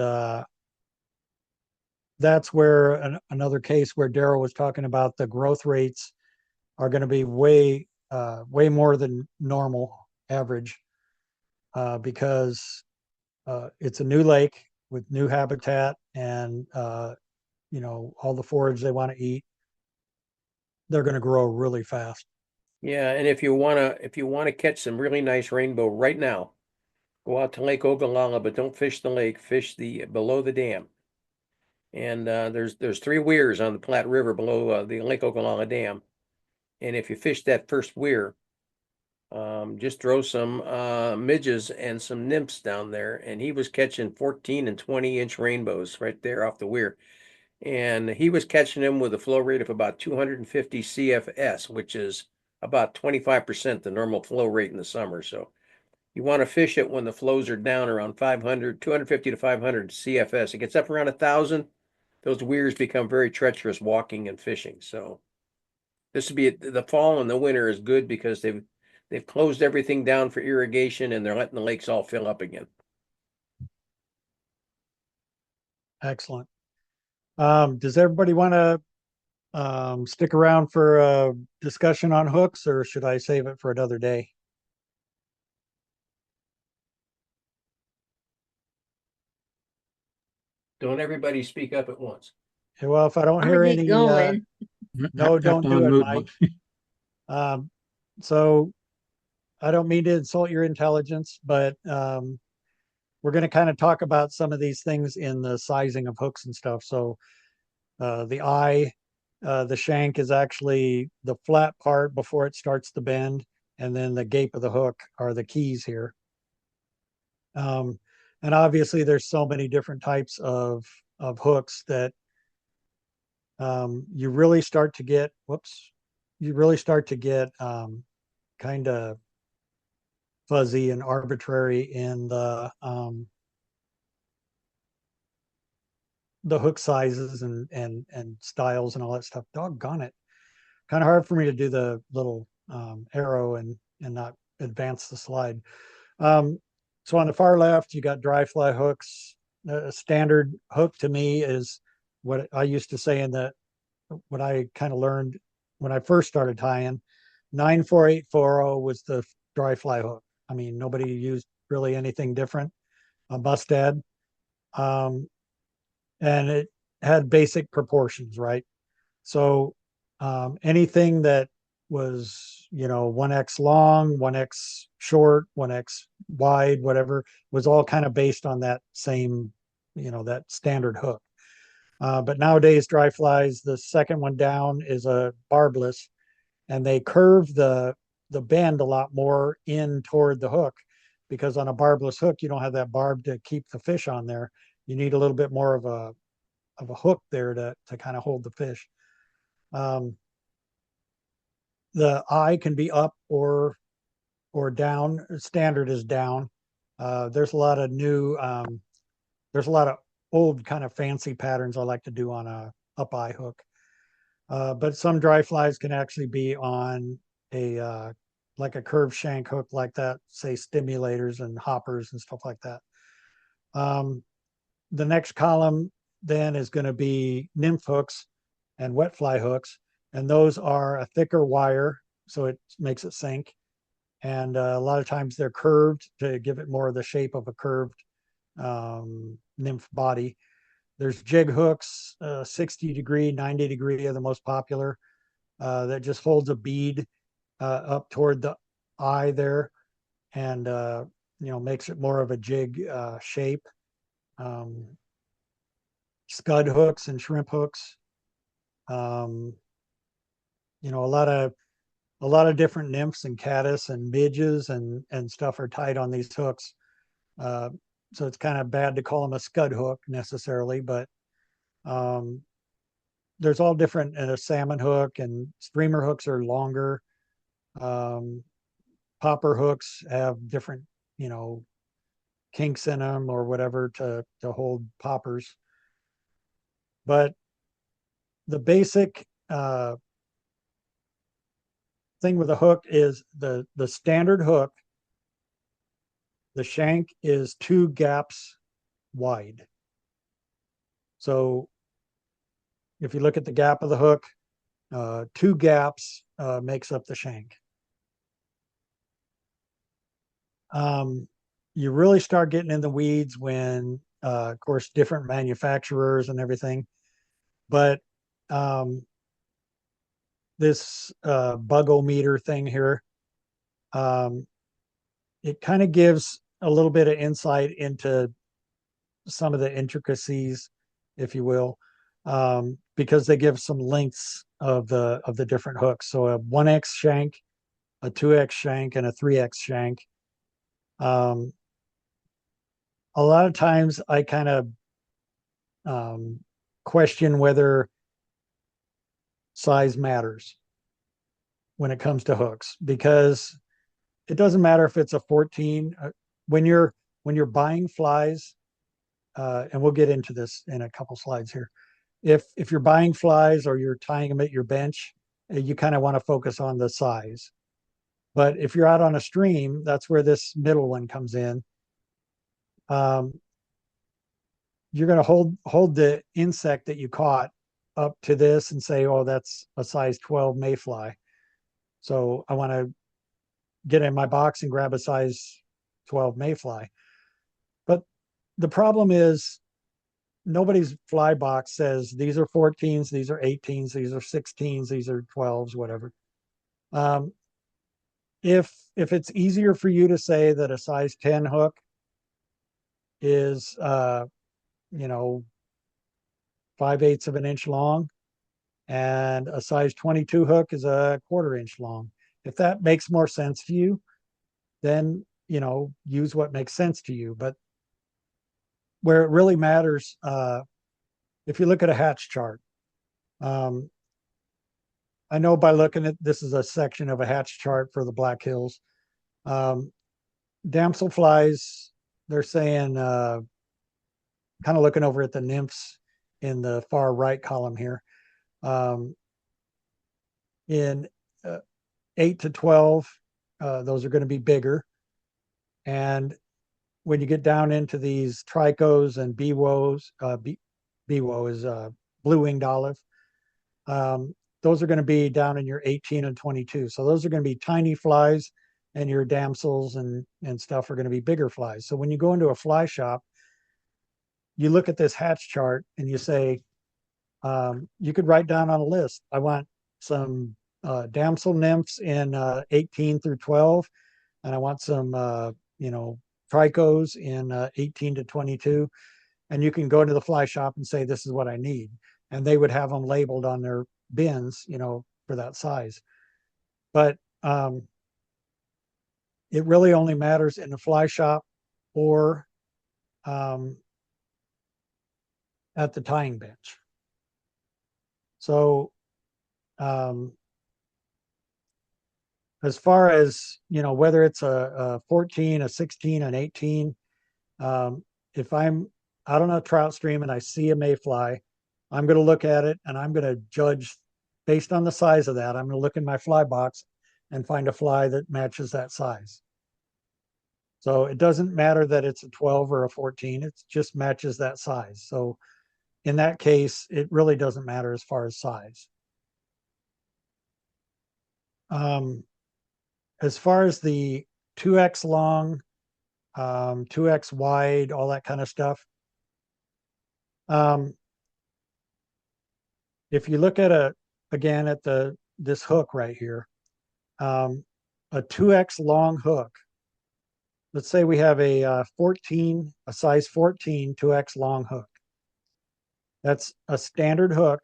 that's where another case where Daryl was talking about the growth rates are going to be way more than normal average because it's a new lake with new habitat and all the forage they want to eat. They're going to grow really fast. Yeah, and if you wanna catch some really nice rainbow right now, go out to Lake Ogallala, but don't fish the lake, fish the below the dam. And there's 3 weirs on the Platte River below the Lake Ogallala Dam. And if you fish that first weir, just throw some midges and some nymphs down there, and he was catching 14 and 20-inch rainbows right there off the weir. And he was catching them with a flow rate of about 250 CFS, which is about 25% the normal flow rate in the summer. So you want to fish it when the flows are down around 500, 250 to 500 CFS. It gets up around 1,000. Those weirs become very treacherous walking and fishing. So this would be the fall and the winter is good because they've closed everything down for irrigation and they're letting the lakes all fill up again. Excellent. Does everybody want to stick around for a discussion on hooks, or should I save it for another day? Don't everybody speak up at once. Well, if I don't hear I'll get any, going. no, don't Have to do it, unmute Mike. one. So I don't mean to insult your intelligence, but we're going to kind of talk about some of these things in the sizing of hooks and stuff. So the eye, the shank is actually the flat part before it starts to bend, and then the gape of the hook are the keys here. And obviously there's so many different types of hooks that you really start to get, kind of fuzzy and arbitrary in the hook sizes and styles and all that stuff. Doggone it. Kind of hard for me to do the little arrow and not advance the slide. So on the far left, you got dry fly hooks. A standard hook to me is what I used to say what I kind of learned when I first started tying. 94840 was the dry fly hook. I mean, nobody used really anything different. A Mustad. And it had basic proportions, right? So anything that was 1x long, 1x short, 1x wide, whatever, was all kind of based on that same that standard hook. But nowadays dry flies, the second one down is a barbless, and they curve the bend a lot more in toward the hook, because on a barbless hook you don't have that barb to keep the fish on there. You need a little bit more of a hook there to kind of hold the fish. The eye can be up or down. Standard is down. There's a lot of old kind of fancy patterns I like to do on a up eye hook. But some dry flies can actually be on a like a curved shank hook like that, say stimulators and hoppers and stuff like that. The next column then is going to be nymph hooks and wet fly hooks, and those are a thicker wire, so it makes it sink. And a lot of times they're curved to give it more of the shape of a curved nymph body. There's jig hooks, 60 degree, 90 degree are the most popular. That just holds a bead up toward the eye there, and makes it more of a jig shape. Um, Scud hooks and shrimp hooks. Um, a lot of different nymphs and caddis and midges and stuff are tied on these hooks. Uh, so it's kind of bad to call them a scud hook necessarily, but um, there's all different. And a salmon hook and streamer hooks are longer. Um, Popper hooks have different, you know, kinks in them or whatever to hold poppers. But the basic thing with a hook is the standard hook. The shank is 2 gaps wide. So if you look at the gap of the hook, 2 gaps makes up the shank. You really start getting in the weeds when, of course, different manufacturers and everything. But this bug-o-meter thing here, it kind of gives a little bit of insight into some of the intricacies, if you will, because they give some lengths of the different hooks. So a 1x shank, a 2x shank, and a 3x shank. A lot of times I kind of question whether size matters when it comes to hooks, because it doesn't matter if it's a 14 when you're buying flies, and we'll get into this in a couple slides here. If you're buying flies or you're tying them at your bench, you kind of want to focus on the size. But if you're out on a stream, that's where this middle one comes in. You're going to hold the insect that you caught up to this and say, oh, that's a size 12 mayfly. So I want to get in my box and grab a size 12 mayfly. But the problem is nobody's fly box says these are 14s, these are 18s, these are 16s, these are 12s, whatever. Um, if it's easier for you to say that a size 10 hook is you know 5/8 of an inch long and a size 22 hook is a 1/4 inch long, if that makes more sense to you, then use what makes sense to you. But where it really matters, if you look at a hatch chart, um, I know by looking at this is a section of a hatch chart for the Black Hills. Damsel flies, they're saying, kind of looking over at the nymphs in the far right column here, in 8 to 12, those are going to be bigger. And when you get down into these tricos and BWOs, BWO is blue-winged olive, those are going to be down in your 18 and 22. So those are going to be tiny flies, and your damsels and stuff are going to be bigger flies. So when you go into a fly shop, you look at this hatch chart and you say, you could write down on a list, I want some damsel nymphs in 18 through 12, and I want some, tricos in 18 to 22. And you can go into the fly shop and say, this is what I need. And they would have them labeled on their bins, for that size. But it really only matters in the fly shop or at the tying bench. So as far as, whether it's a 14, a 16, an 18, if I'm out on a trout stream and I see a mayfly, I'm going to look at it and I'm going to judge based on the size of that. I'm going to look in my fly box and find a fly that matches that size. So it doesn't matter that it's a 12 or a 14, it just matches that size. So in that case, it really doesn't matter as far as size. As far as the 2x long, 2x wide, all that kind of stuff, Um, if you look at again at this hook right here, a 2x long hook. Let's say we have a 14, a size 14 2x long hook. That's a standard hook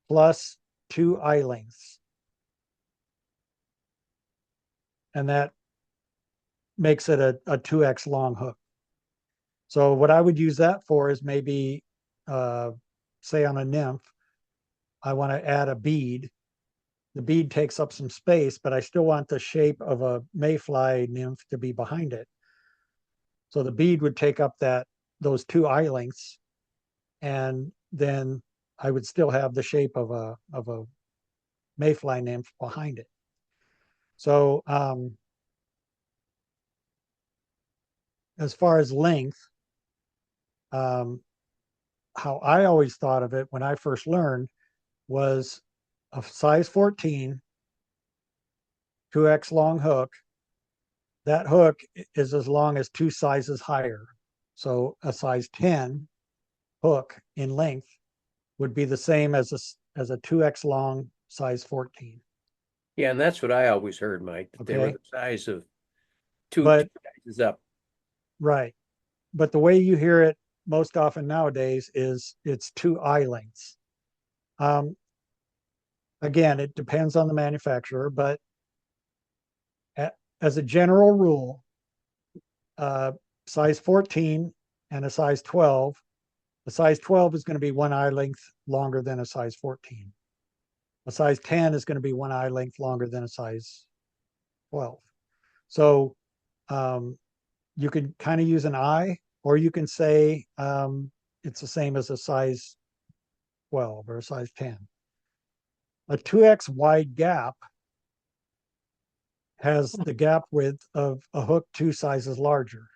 plus 2 eye lengths. And that makes it a 2x long hook. So what I would use that for is maybe, say on a nymph, I want to add a bead. The bead takes up some space, but I still want the shape of a mayfly nymph to be behind it. So the bead would take up those 2 eye lengths, and then I would still have the shape of a mayfly nymph behind it. So as far as length, um, how I always thought of it when I first learned was a size 14 2x long hook. That hook is as long as 2 sizes higher. So a size 10 hook in length would be the same as a 2x long size 14. Yeah, and that's what I always heard, Mike, that they were Okay. the size of two But sizes up. right. But the way you hear it most often nowadays is it's 2 eye lengths. Um, again, it depends on the manufacturer, but as a general rule, uh, size 14 and a size 12, a size 12 is going to be 1 eye length longer than a size 14. A size 10 is going to be 1 eye length longer than a size 12. So you could kind of use an eye, or you can say it's the same as a size 12 or a size 10. A 2x wide gap has the gap width of a hook 2 sizes larger.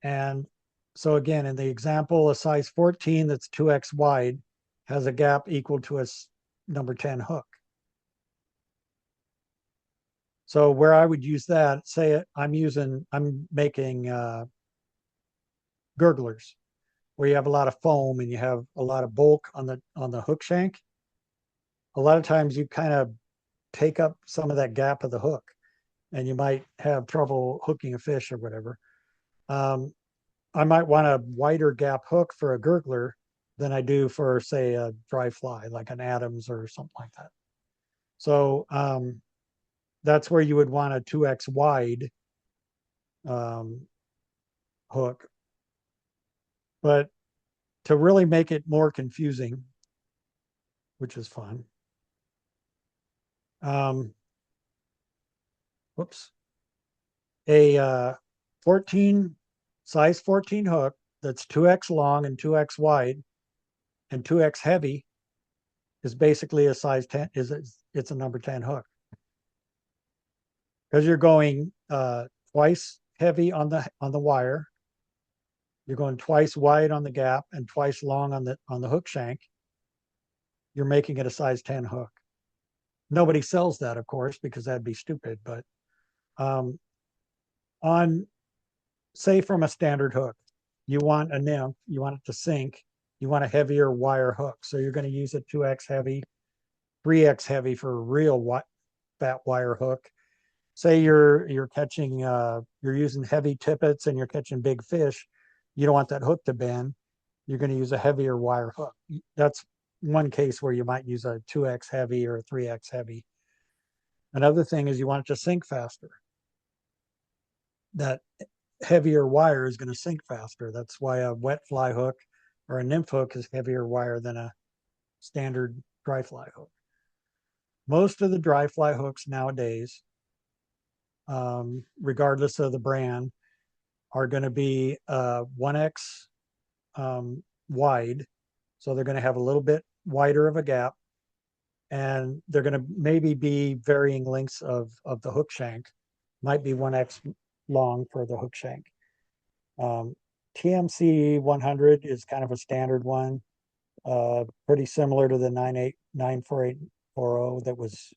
And so again, in the example, a size 14 that's 2x wide has a gap equal to a number 10 hook. So where I would use that, say I'm making gurglers where you have a lot of foam and you have a lot of bulk on the hook shank. A lot of times you kind of take up some of that gap of the hook and you might have trouble hooking a fish or whatever. I might want a wider gap hook for a gurgler than I do for, say, a dry fly, like an Adams or something like that. So that's where you would want a 2x wide hook. But to really make it more confusing, which is fun, whoops, a 14 size 14 hook that's 2x long and 2x wide and 2x heavy is basically a size 10, it's a number 10 hook. Because you're going twice heavy on the wire, you're going twice wide on the gap and twice long on the hook shank. You're making it a size 10 hook. Nobody sells that, of course, because that'd be stupid. But on, say, from a standard hook, you want a nymph, you want it to sink, you want a heavier wire hook. So you're going to use a 2x heavy, 3x heavy for a real fat wire hook. Say you're catching, you're using heavy tippets and you're catching big fish. You don't want that hook to bend. You're going to use a heavier wire hook. That's one case where you might use a 2x heavy or a 3x heavy. Another thing is you want it to sink faster. That heavier wire is going to sink faster. That's why a wet fly hook or a nymph hook is heavier wire than a standard dry fly hook. Most of the dry fly hooks nowadays, regardless of the brand, are going to be 1x wide. So they're going to have a little bit wider of a gap, and they're going to maybe be varying lengths of the hook shank. Might be 1x long for the hook shank. TMC 100 is kind of a standard one, pretty similar to the 94840 that was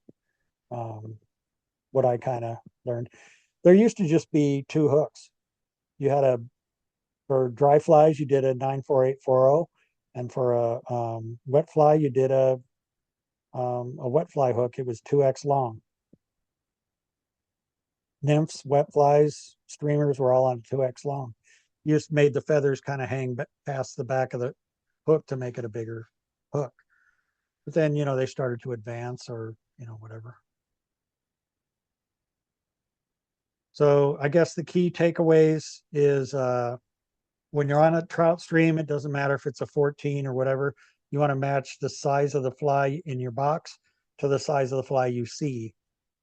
what I kind of learned. There used to just be 2 hooks. You had a For dry flies, you did a 94840, and for a wet fly, you did a wet fly hook. It was 2x long. Nymphs, wet flies, streamers were all on 2x long. You just made the feathers kind of hang past the back of the hook to make it a bigger hook. But then, they started to advance, or, whatever. So I guess the key takeaways is when you're on a trout stream, it doesn't matter if it's a 14 or whatever. You want to match the size of the fly in your box to the size of the fly you see.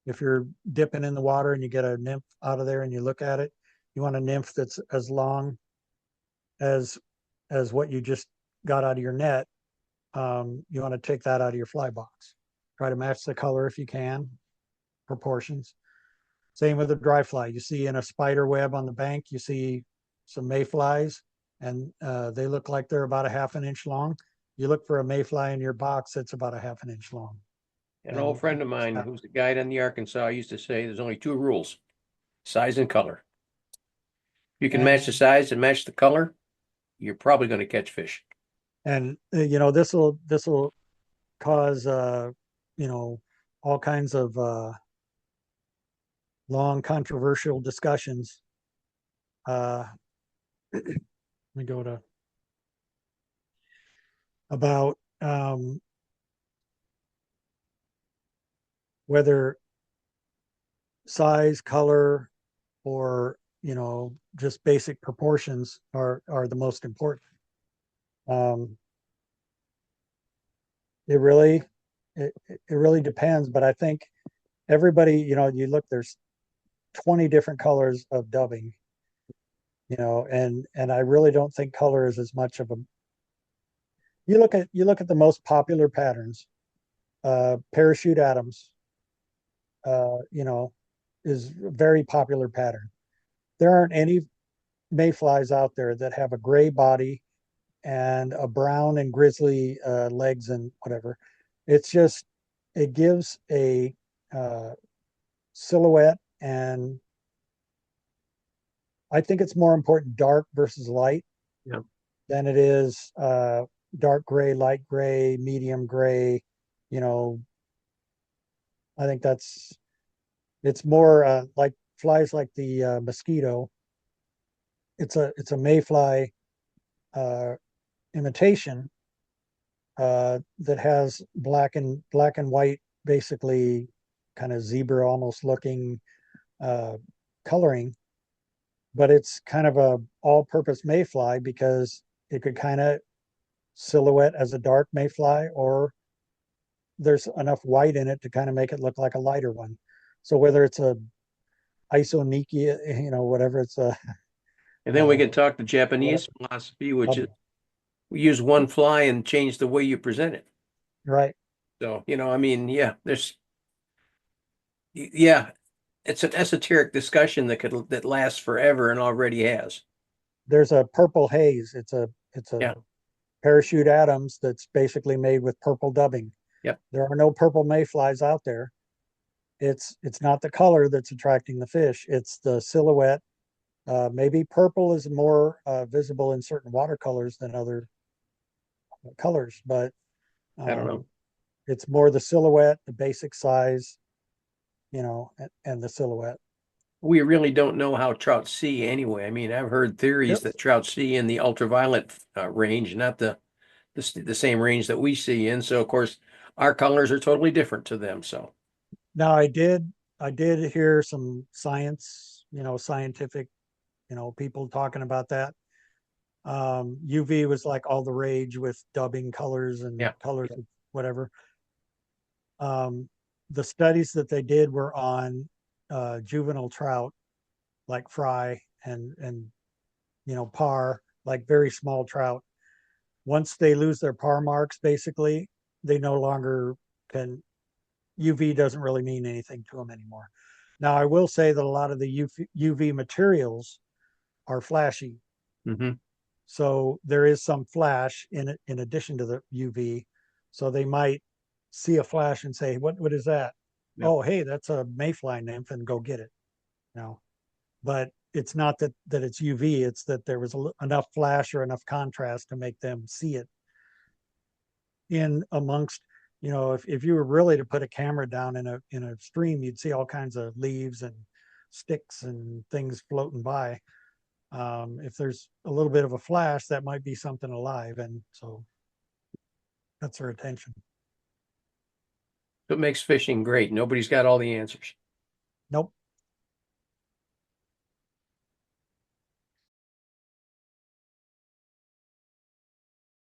If you're dipping in the water and you get a nymph out of there and you look at it, you want a nymph that's as long as what you just got out of your net. You want to take that out of your fly box. Try to match the color if you can, proportions. Same with the dry fly. You see in a spider web on the bank, you see some mayflies, and they look like they're about a half an inch long. You look for a mayfly in your box that's about a half an inch long. An old friend of mine who's a guide on the Arkansas used to say there's only two rules: size and color. If you can match the size and match the color, you're probably going to catch fish. And this will cause all kinds of long controversial discussions. Let me go to about whether size, color, or just basic proportions are the most important. It really depends, but I think everybody, you look, there's 20 different colors of dubbing, and I really don't think color is as much of a. You look at the most popular patterns. Parachute Adams, is a very popular pattern. There aren't any mayflies out there that have a gray body and a brown and grizzly legs and whatever. It's just, it gives a silhouette, and I think it's more important dark versus light than it is dark gray, light gray, medium gray. I think it's more like flies like the mosquito. It's a mayfly imitation that has black and white, basically kind of zebra almost looking coloring, but it's kind of a all-purpose mayfly because it could kind of silhouette as a dark mayfly, or there's enough white in it to kind of make it look like a lighter one. So whether it's a isonikia, whatever, it's a. And then we can talk the Japanese philosophy, which is we use one fly and change the way you present it. Right. So, it's an esoteric discussion that lasts forever and already has. There's a purple haze. It's a Parachute Adams that's basically made with purple dubbing. Yep. There are no purple mayflies out there. It's not the color that's attracting the fish. It's the silhouette. Maybe purple is more visible in certain watercolors than other colors, but I don't know. It's more the silhouette, the basic size, and the silhouette. We really don't know how trout see anyway. I mean, I've heard theories that trout see in the ultraviolet range, not the same range that we see in. So, of course, our colors are totally different to them. So now I did hear some scientific, people talking about that. UV was like all the rage with dubbing colors and colors of whatever. The studies that they did were on juvenile trout, like fry and par, like very small trout. Once they lose their par marks, basically, they no longer can. UV doesn't really mean anything to them anymore. Now, I will say that a lot of the UV materials are flashy. Mm-hmm. So there is some flash in addition to the UV. So they might see a flash and say, what is that? Yep. Oh, hey, that's a mayfly nymph, and go get it. But it's not that it's UV, it's that there was enough flash or enough contrast to make them see it in amongst, if you were really to put a camera down in a stream, you'd see all kinds of leaves and sticks and things floating by. If there's a little bit of a flash, that might be something alive, and so that's their attention. It makes fishing great. Nobody's got all the answers. Nope.